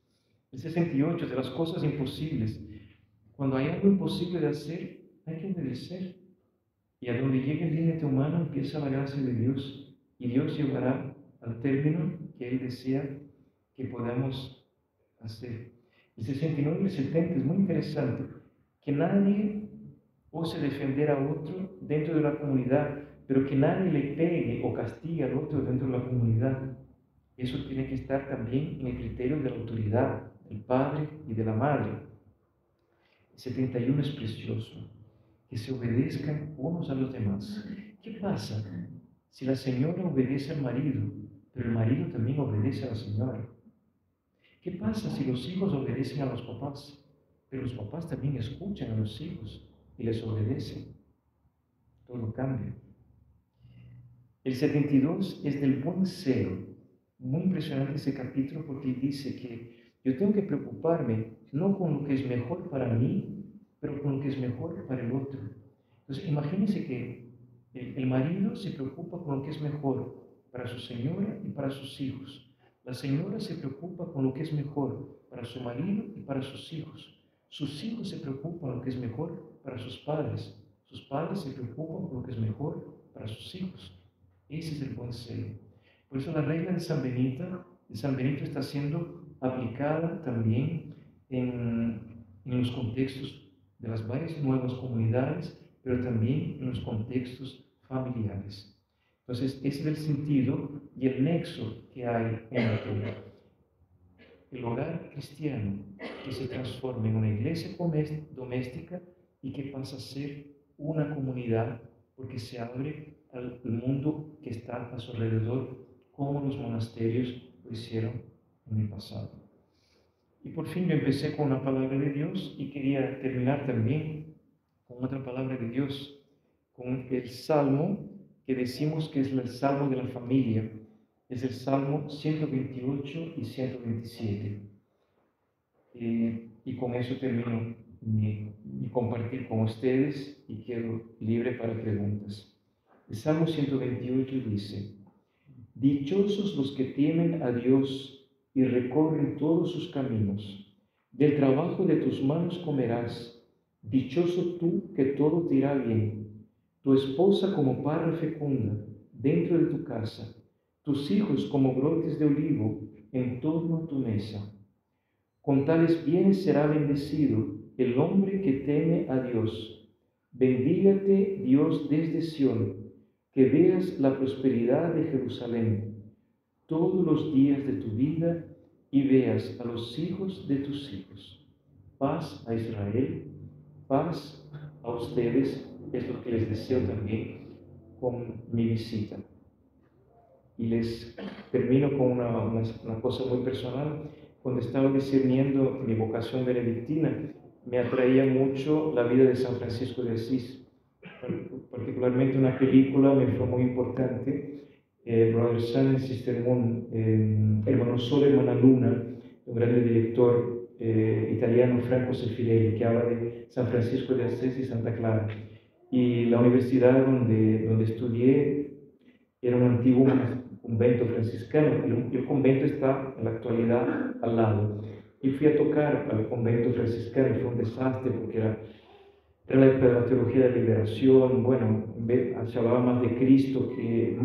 El 68, de las cosas imposibles. Cuando hay algo imposible de hacer, hay que obedecer. Y a donde llegue el límite humano empieza la gracia de Dios. Y Dios llevará al término que Él desea que podamos hacer. El 69 y el 70 es muy interesante. Que nadie ose defender a otro dentro de la comunidad, pero que nadie le pegue o castigue al otro dentro de la comunidad. Eso tiene que estar también en el criterio de la autoridad, del padre y de la madre. El 71 es precioso, que se obedezcan unos a los demás. ¿Qué pasa si la señora obedece al marido, pero el marido también obedece a la señora? ¿Qué pasa si los hijos obedecen a los papás, pero los papás también escuchan a los hijos y les obedecen? Todo cambia. El 72 es del buen celo. Muy impresionante ese capítulo porque dice que yo tengo que preocuparme no con lo que es mejor para mí, pero con lo que es mejor para el otro. Entonces, imagínense que el marido se preocupa con lo que es mejor para su señora y para sus hijos. La señora se preocupa con lo que es mejor para su marido y para sus hijos. Sus hijos se preocupan con lo que es mejor para sus padres. Sus padres se preocupan con lo que es mejor para sus hijos. Ese es el buen celo. Por eso la regla de San Benito está siendo aplicada también en los contextos de las varias nuevas comunidades, pero también en los contextos familiares. Entonces, ese es el sentido y el nexo que hay entre el hogar cristiano, que se transforma en una iglesia doméstica y que pasa a ser una comunidad, porque se abre al mundo que está a su alrededor, como los monasterios lo hicieron en el pasado. Y por fin yo empecé con una palabra de Dios y quería terminar también con otra palabra de Dios, con el Salmo que decimos que es el Salmo de la familia. Es el Salmo 128 y 127. Y con eso termino mi compartir con ustedes y quedo libre para preguntas. El Salmo 128 dice: Dichosos los que temen a Dios y recorren todos sus caminos. Del trabajo de tus manos comerás. Dichoso tú, que todo te irá bien. Tu esposa como parra fecunda dentro de tu casa, tus hijos como brotes de olivo en torno a tu mesa. Con tales bienes será bendecido el hombre que teme a Dios. Bendígate Dios desde Sión, que veas la prosperidad de Jerusalén todos los días de tu vida y veas a los hijos de tus hijos. Paz a Israel, paz a ustedes, es lo que les deseo también con mi visita. Y les termino con una cosa muy personal. Cuando estaba discerniendo mi vocación benedictina, me atraía mucho la vida de San Francisco de Asís. Particularmente una película me fue muy importante, Brother Sun and Sister Moon, Hermano Sol, Hermana Luna, de un gran director italiano, Franco Sefirelli, que habla de San Francisco de Asís y Santa Clara. Y la universidad donde estudié era un antiguo convento franciscano, y el convento está en la actualidad al lado. Y fui a tocar al convento franciscano y fue un desastre porque era la época de la teología de liberación. Bueno, se hablaba más de Cristo,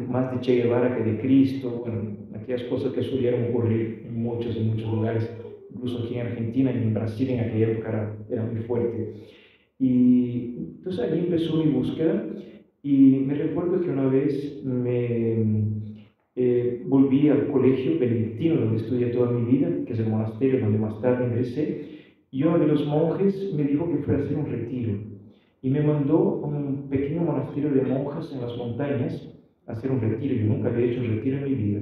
más de Che Guevara que de Cristo, bueno, aquellas cosas que solían ocurrir en muchos lugares, incluso aquí en Argentina y en Brasil en aquella época era muy fuerte. Y entonces allí empezó mi búsqueda, y me recuerdo que una vez volví al colegio benedictino donde estudié toda mi vida, que es el monasterio donde más tarde ingresé, y uno de los monjes me dijo que fuera a hacer un retiro, y me mandó a un pequeño monasterio de monjas en las montañas a hacer un retiro. Yo nunca había hecho un retiro en mi vida,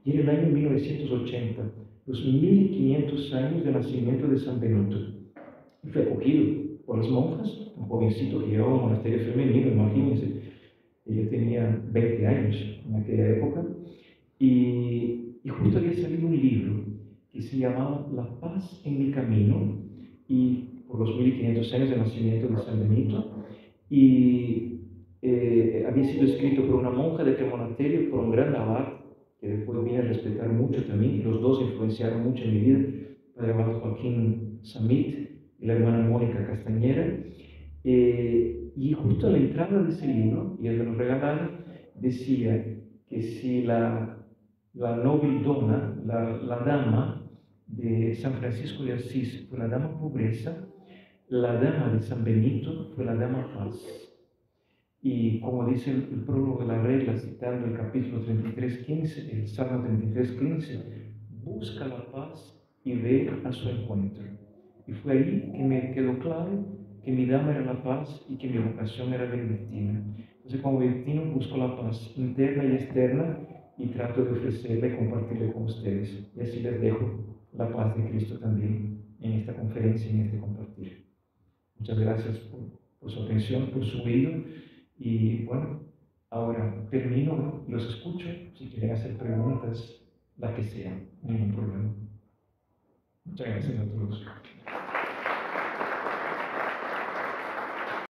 y era el año 1980, los 1500 años de nacimiento de San Benito. Y fui acogido por las monjas, un jovencito que llevaba a un monasterio femenino, imagínense. Ella tenía 20 años en aquella época, y justo había salido un libro que se llamaba La paz en mi camino, y por los 1500 años de nacimiento de San Benito, y había sido escrito por una monja de aquel monasterio, por un gran abad, que después vine a respetar mucho también, y los dos influenciaron mucho en mi vida, padre abad Joaquín Samit y la hermana Mónica Castañera. Y justo a la entrada de ese libro, y él me lo regalaron, decía que si la nobildona, la dama de San Francisco de Asís fue la dama pobreza, la dama de San Benito fue la dama paz. Y como dice el prólogo de la regla, citando el capítulo 33:15, el Salmo 33:15, busca la paz y ve a su encuentro. Y fue ahí que me quedó claro que mi dama era la paz y que mi vocación era benedictina. Entonces, como benedictino, busco la paz interna y externa, y trato de ofrecerla y compartirla con ustedes. Y así les dejo la paz de Cristo también en esta conferencia y en este compartir. Muchas gracias por su atención, por su oído. Y bueno, ahora termino, los escucho. Si quieren hacer preguntas, las que sean, ningún problema. Muchas gracias a todos.